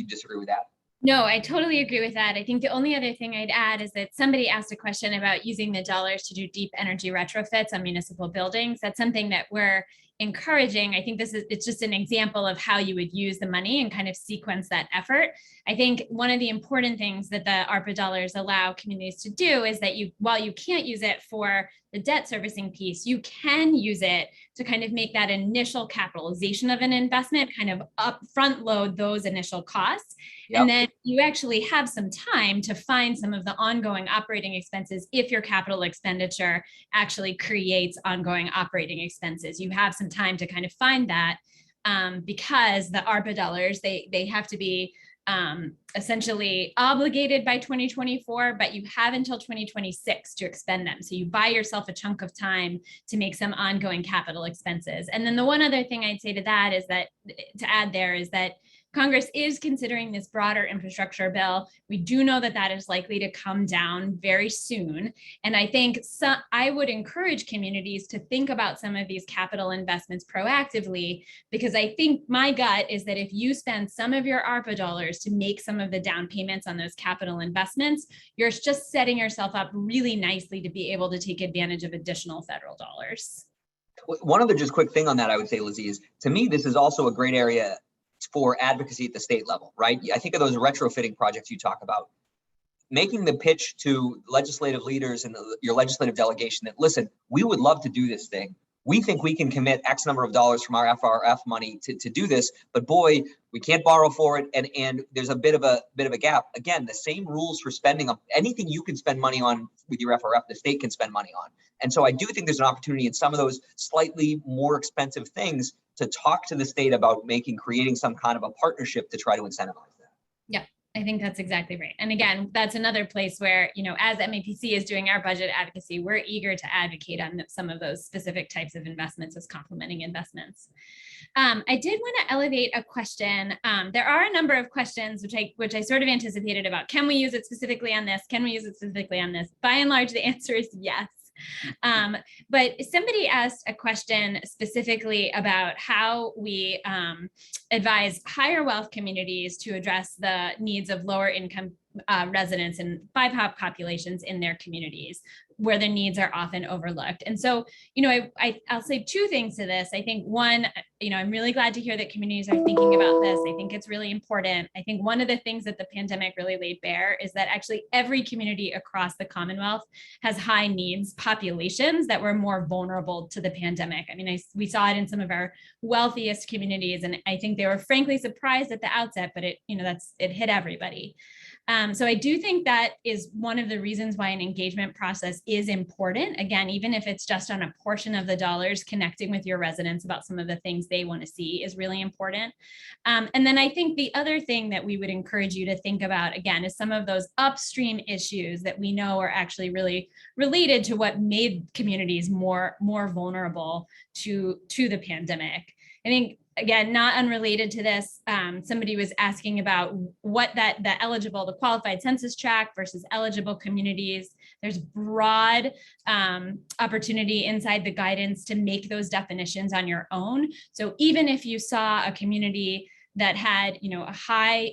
disagree with that. No, I totally agree with that. I think the only other thing I'd add is that somebody asked a question about using the dollars to do deep energy retrofits on municipal buildings. That's something that we're encouraging. I think it's just an example of how you would use the money and kind of sequence that effort. I think one of the important things that the ARPA dollars allow communities to do is that while you can't use it for the debt servicing piece, you can use it to kind of make that initial capitalization of an investment, kind of upfront load those initial costs. Yep. And then you actually have some time to find some of the ongoing operating expenses if your capital expenditure actually creates ongoing operating expenses. You have some time to kind of find that because the ARPA dollars, they have to be essentially obligated by 2024, but you have until 2026 to expend them. So you buy yourself a chunk of time to make some ongoing capital expenses. And then the one other thing I'd say to that is that, to add there, is that Congress is considering this broader infrastructure bill. We do know that that is likely to come down very soon. And I think I would encourage communities to think about some of these capital investments proactively, because I think my gut is that if you spend some of your ARPA dollars to make some of the down payments on those capital investments, you're just setting yourself up really nicely to be able to take advantage of additional federal dollars. One other just quick thing on that, I would say, Lizzie, is to me, this is also a great area for advocacy at the state level, right? I think of those retrofitting projects you talk about, making the pitch to legislative leaders and your legislative delegation that, listen, we would love to do this thing. We think we can commit X number of dollars from our FRF money to do this, but boy, we can't borrow for it, and there's a bit of a gap. Again, the same rules for spending on anything you can spend money on with your FRF, the state can spend money on. And so I do think there's an opportunity in some of those slightly more expensive things to talk to the state about creating some kind of a partnership to try to incentivize that. Yeah, I think that's exactly right. And again, that's another place where, as MAPC is doing our budget advocacy, we're eager to advocate on some of those specific types of investments as complementing investments. I did want to elevate a question. There are a number of questions which I sort of anticipated about, can we use it specifically on this? Can we use it specifically on this? By and large, the answer is yes. But somebody asked a question specifically about how we advise higher wealth communities to address the needs of lower income residents and BIPOC populations in their communities, where the needs are often overlooked. And so, I'll say two things to this. I think one, I'm really glad to hear that communities are thinking about this. I think it's really important. I think one of the things that the pandemic really laid bare is that actually every community across the Commonwealth has high needs populations that were more vulnerable to the pandemic. I mean, we saw it in some of our wealthiest communities, and I think they were frankly surprised at the outset, but it hit everybody. So I do think that is one of the reasons why an engagement process is important. Again, even if it's just on a portion of the dollars, connecting with your residents about some of the things they want to see is really important. And then I think the other thing that we would encourage you to think about, again, is some of those upstream issues that we know are actually really related to what made communities more vulnerable to the pandemic. I think, again, not unrelated to this, somebody was asking about what the qualified census tract versus eligible communities. There's broad opportunity inside the guidance to make those definitions on your own. So even if you saw a community that had, a high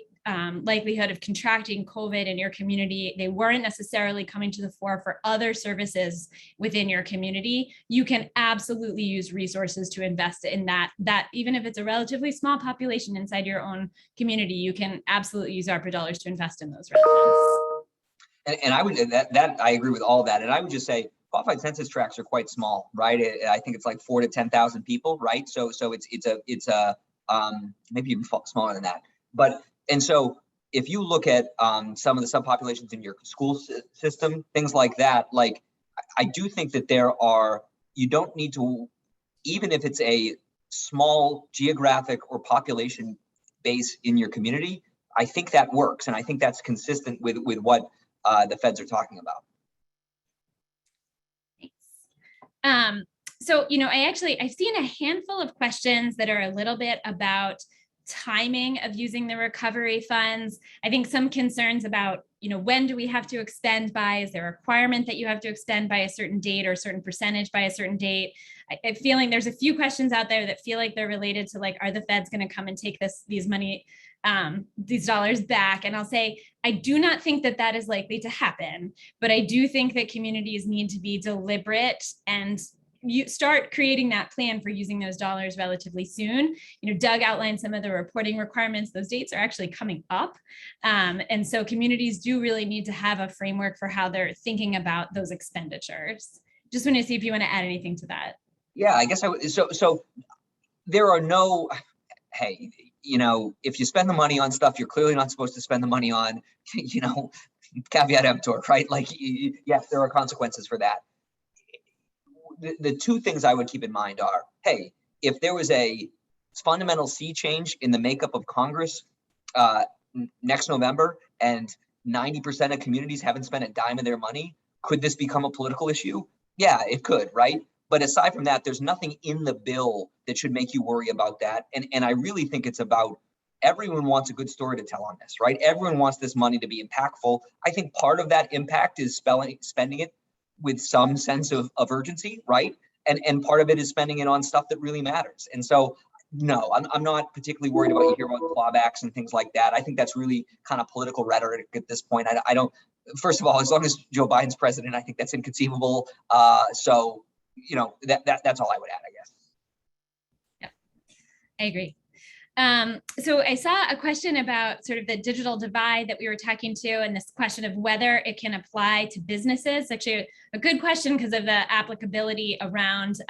likelihood of contracting COVID in your community, they weren't necessarily coming to the fore for other services within your community, you can absolutely use resources to invest in that even if it's a relatively small population inside your own community, you can absolutely use ARPA dollars to invest in those residents. And I would I agree with all that. And I would just say qualified census tracts are quite small, right? I think it's like 4,000 to 10,000 people, right? So it's a maybe even smaller than that. And so if you look at some of the subpopulations in your school system, things like that, like I do think that you don't need to, even if it's a small geographic or population base in your community, I think that works. And I think that's consistent with what the feds are talking about. Thanks. So, I've seen a handful of questions that are a little bit about timing of using the recovery funds. I think some concerns about, when do we have to expend by? Is there a requirement that you have to expend by a certain date or a certain percentage by a certain date? I'm feeling there's a few questions out there that feel like they're related to like, are the feds going to come and take these dollars back? And I'll say, I do not think that that is likely to happen, but I do think that communities need to be deliberate and you start creating that plan for using those dollars relatively soon. Doug outlined some of the reporting requirements. Those dates are actually coming up. And so communities do really need to have a framework for how they're thinking about those expenditures. Just want to see if you want to add anything to that. Yeah, I guess I would. So there are no, hey, if you spend the money on stuff you're clearly not supposed to spend the money on, caveat emptor, right? Like, yes, there are consequences for that. The two things I would keep in mind are, hey, if there was a fundamental sea change in the makeup of Congress next November and 90% of communities haven't spent a dime of their money, could this become a political issue? Yeah, it could, right? But aside from that, there's nothing in the bill that should make you worry about that. And I really think it's about everyone wants a good story to tell on this, right? Everyone wants this money to be impactful. I think part of that impact is spending it with some sense of urgency, right? And part of it is spending it on stuff that really matters. And so, no, I'm not particularly worried about you hear about clawbacks and things like that. I think that's really kind of political rhetoric at this point. I don't, first of all, as long as Joe Biden's president, I think that's inconceivable. So, that's all I would add, I guess. Yeah, I agree. So I saw a question about sort of the digital divide that we were talking to, and this question of whether it can apply to businesses. Actually, a good question because of the applicability around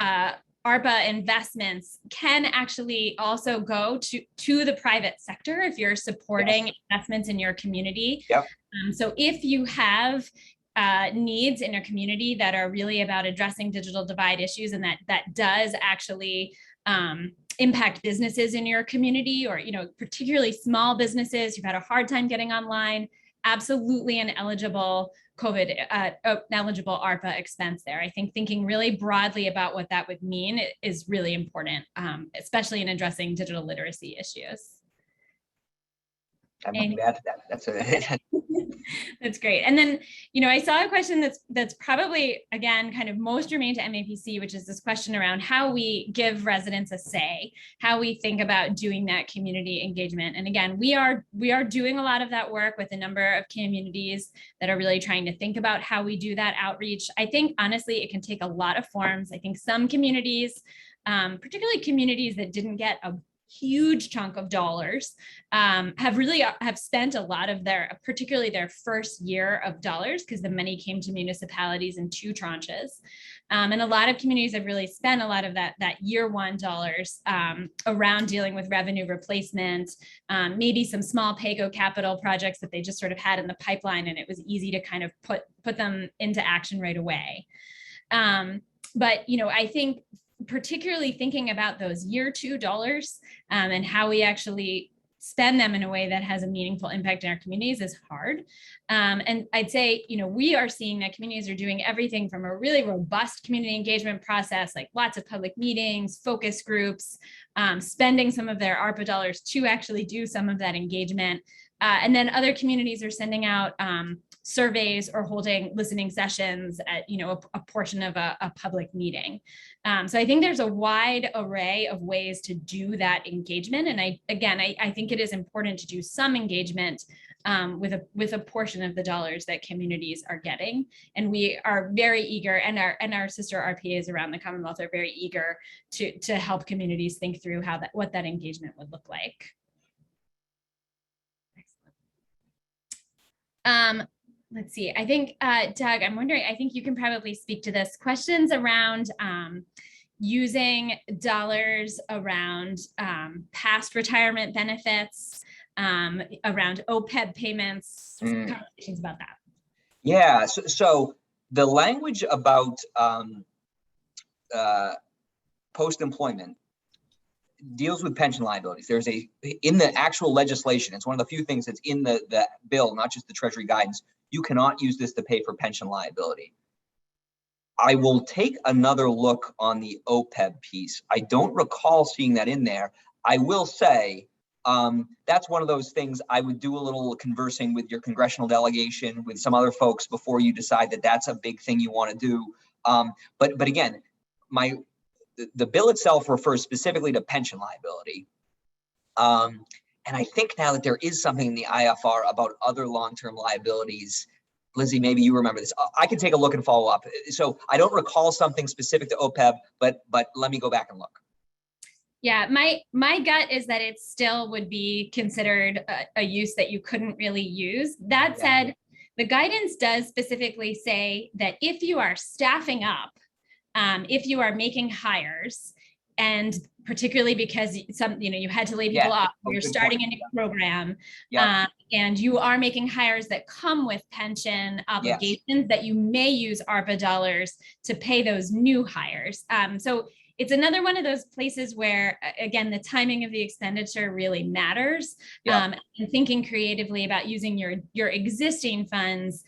ARPA investments can actually also go to the private sector if you're supporting investments in your community. Yep. So if you have needs in your community that are really about addressing digital divide issues, and that does actually impact businesses in your community, or particularly small businesses who've had a hard time getting online, absolutely an eligible eligible ARPA expense there. I think thinking really broadly about what that would mean is really important, especially in addressing digital literacy issues. I'm going to add to that. That's That's great. And then, I saw a question that's probably, again, kind of most germane to MAPC, which is this question around how we give residents a say, how we think about doing that community engagement. And again, we are doing a lot of that work with a number of communities that are really trying to think about how we do that outreach. I think, honestly, it can take a lot of forms. I think some communities, particularly communities that didn't get a huge chunk of dollars, have spent a lot of particularly their first year of dollars, because the money came to municipalities in 2 tranches. And a lot of communities have really spent a lot of that year one dollars around dealing with revenue replacement, maybe some small PAYGO capital projects that they just sort of had in the pipeline, and it was easy to kind of put them into action right away. But I think particularly thinking about those year 2 dollars and how we actually spend them in a way that has a meaningful impact in our communities is hard. And I'd say, we are seeing that communities are doing everything from a really robust community engagement process, like lots of public meetings, focus groups, spending some of their ARPA dollars to actually do some of that engagement. And then other communities are sending out surveys or holding listening sessions at a portion of a public meeting. So I think there's a wide array of ways to do that engagement. And I think it is important to do some engagement with a portion of the dollars that communities are getting. And we are very eager, and our sister RPAs around the Commonwealth are very eager to help communities think through what that engagement would look like. Excellent. Let's see, I think, Doug, I'm wondering, I think you can probably speak to this. Questions around using dollars around past retirement benefits, around OPEB payments, conversations about that. Yeah, so the language about post-employment deals with pension liabilities. There's in the actual legislation, it's one of the few things that's in the bill, not just the Treasury guidance. You cannot use this to pay for pension liability. I will take another look on the OPEB piece. I don't recall seeing that in there. I will say, that's one of those things I would do a little conversing with your congressional delegation, with some other folks before you decide that that's a big thing you want to do. But again, the bill itself refers specifically to pension liability. And I think now that there is something in the IFR about other long-term liabilities. Lizzie, maybe you remember this. I can take a look and follow up. So I don't recall something specific to OPEB, but let me go back and look. Yeah, my gut is that it still would be considered a use that you couldn't really use. That said, the guidance does specifically say that if you are staffing up, if you are making hires, and particularly because you had to lay people off, you're starting a new program, and you are making hires that come with pension obligations, that you may use ARPA dollars to pay those new hires. So it's another one of those places where, again, the timing of the expenditure really matters. And thinking creatively about using your existing funds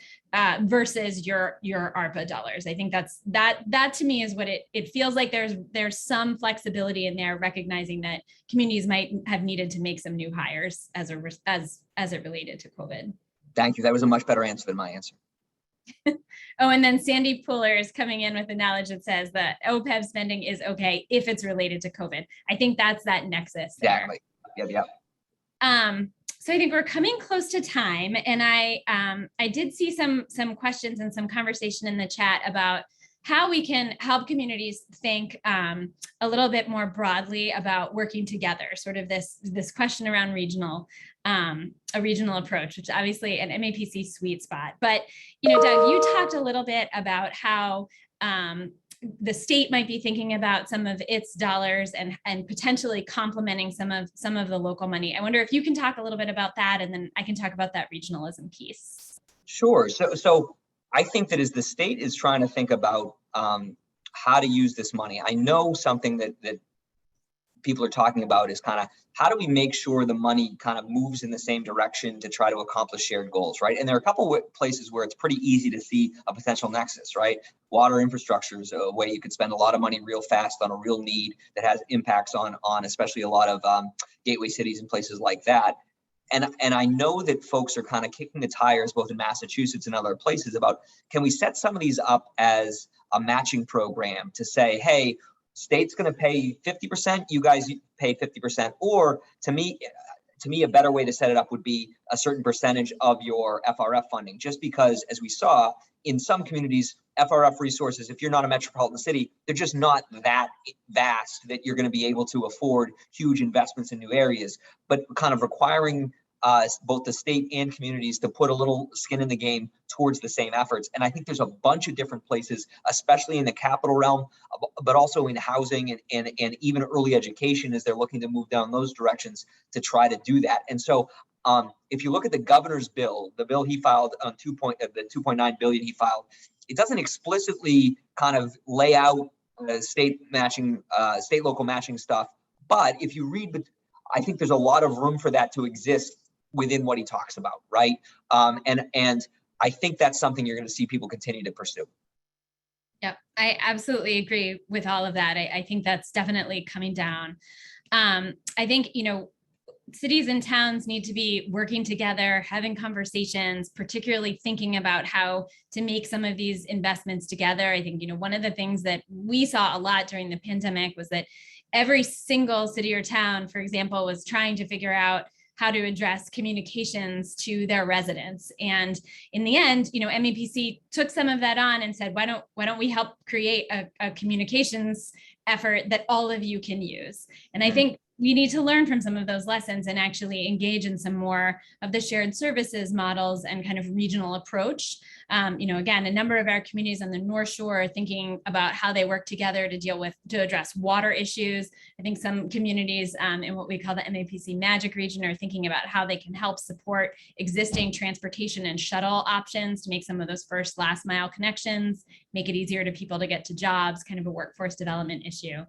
versus your ARPA dollars. I think that to me is what it feels like. There's some flexibility in there, recognizing that communities might have needed to make some new hires as it related to COVID. Thank you. That was a much better answer than my answer. Oh, and then Sandy Pooler is coming in with the knowledge that says that OPEB spending is okay if it's related to COVID. I think that's that nexus there. Exactly. Yep. So I think we're coming close to time, and I did see some questions and some conversation in the chat about how we can help communities think a little bit more broadly about working together, sort of this question around a regional approach, which obviously an MAPC sweet spot. But, Doug, you talked a little bit about how the state might be thinking about some of its dollars and potentially complementing some of the local money. I wonder if you can talk a little bit about that, and then I can talk about that regionalism piece. Sure. So I think that as the state is trying to think about how to use this money, I know something that people are talking about is kind of how do we make sure the money kind of moves in the same direction to try to accomplish shared goals, right? And there are a couple of places where it's pretty easy to see a potential nexus, right? Water infrastructure is a way you could spend a lot of money real fast on a real need that has impacts on especially a lot of gateway cities and places like that. And I know that folks are kind of kicking the tires both in Massachusetts and other places about, can we set some of these up as a matching program to say, hey, state's going to pay 50%, you guys pay 50%, or to me, a better way to set it up would be a certain percentage of your FRF funding, just because, as we saw in some communities, FRF resources, if you're not a metropolitan city, they're just not that vast that you're going to be able to afford huge investments in new areas, but kind of requiring both the state and communities to put a little skin in the game towards the same efforts. And I think there's a bunch of different places, especially in the capital realm, but also in housing and even early education, as they're looking to move down those directions to try to do that. And so if you look at the governor's bill, the bill he filed on the 2.9 billion he filed, it doesn't explicitly kind of lay out state local matching stuff. But if you read, I think there's a lot of room for that to exist within what he talks about, right? And I think that's something you're going to see people continue to pursue. Yep, I absolutely agree with all of that. I think that's definitely coming down. I think, cities and towns need to be working together, having conversations, particularly thinking about how to make some of these investments together. I think, one of the things that we saw a lot during the pandemic was that every single city or town, for example, was trying to figure out how to address communications to their residents. And in the end, MAPC took some of that on and said, why don't we help create a communications effort that all of you can use? And I think we need to learn from some of those lessons and actually engage in some more of the shared services models and kind of regional approach. Again, a number of our communities on the North Shore are thinking about how they work together to address water issues. I think some communities in what we call the MAPC Magic Region are thinking about how they can help support existing transportation and shuttle options to make some of those first last mile connections, make it easier to people to get to jobs, kind of a workforce development issue.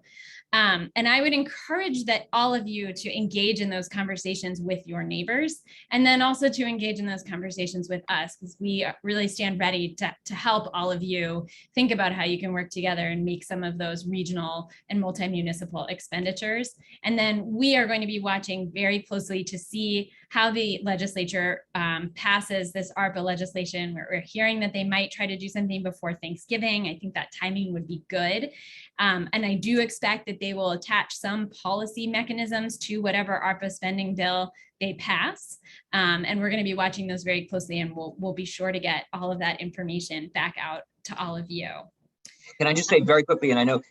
And I would encourage that all of you to engage in those conversations with your neighbors, and then also to engage in those conversations with us, because we really stand stand ready to help all of you think about how you can work together and make some of those regional and multi-municipal expenditures. And then we are going to be watching very closely to see how the legislature passes this ARPA legislation. We're hearing that they might try to do something before Thanksgiving. I think that timing would be good. And I do expect that they will attach some policy mechanisms to whatever ARPA spending bill they pass. And we're going to be watching those very closely, and we'll be sure to get all of that information back out to all of you. Can I just say very quickly, and I know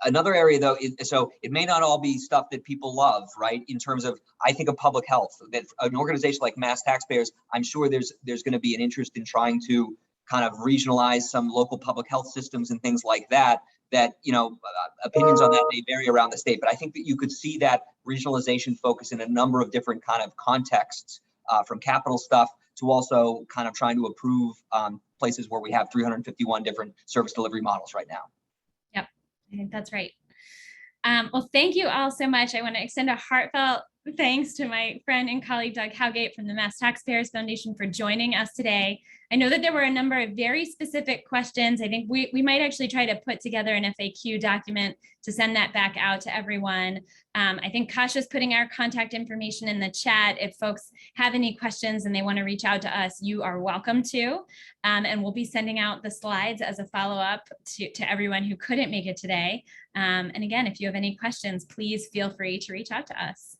another area though, so it may not all be stuff that people love, right? In terms of, I think of public health, that an organization like Mass Taxpayers, I'm sure there's going to be an interest in trying to kind of regionalize some local public health systems and things like that, you know, opinions on that may vary around the state, but I think that you could see that regionalization focus in a number of different kind of contexts, from capital stuff to also kind of trying to approve places where we have 351 different service delivery models right now. Yep, I think that's right. Well, thank you all so much. I want to extend a heartfelt thanks to my friend and colleague, Doug Howgate from the Mass Taxpayers Foundation, for joining us today. I know that there were a number of very specific questions. I think we might actually try to put together an FAQ document to send that back out to everyone. I think Kasha's putting our contact information in the chat. If folks have any questions and they want to reach out to us, you are welcome to. And we'll be sending out the slides as a follow-up to everyone who couldn't make it today. And again, if you have any questions, please feel free to reach out to us.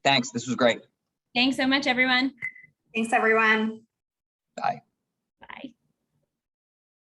Thanks. This was great. Thanks so much, everyone. Thanks, everyone. Bye.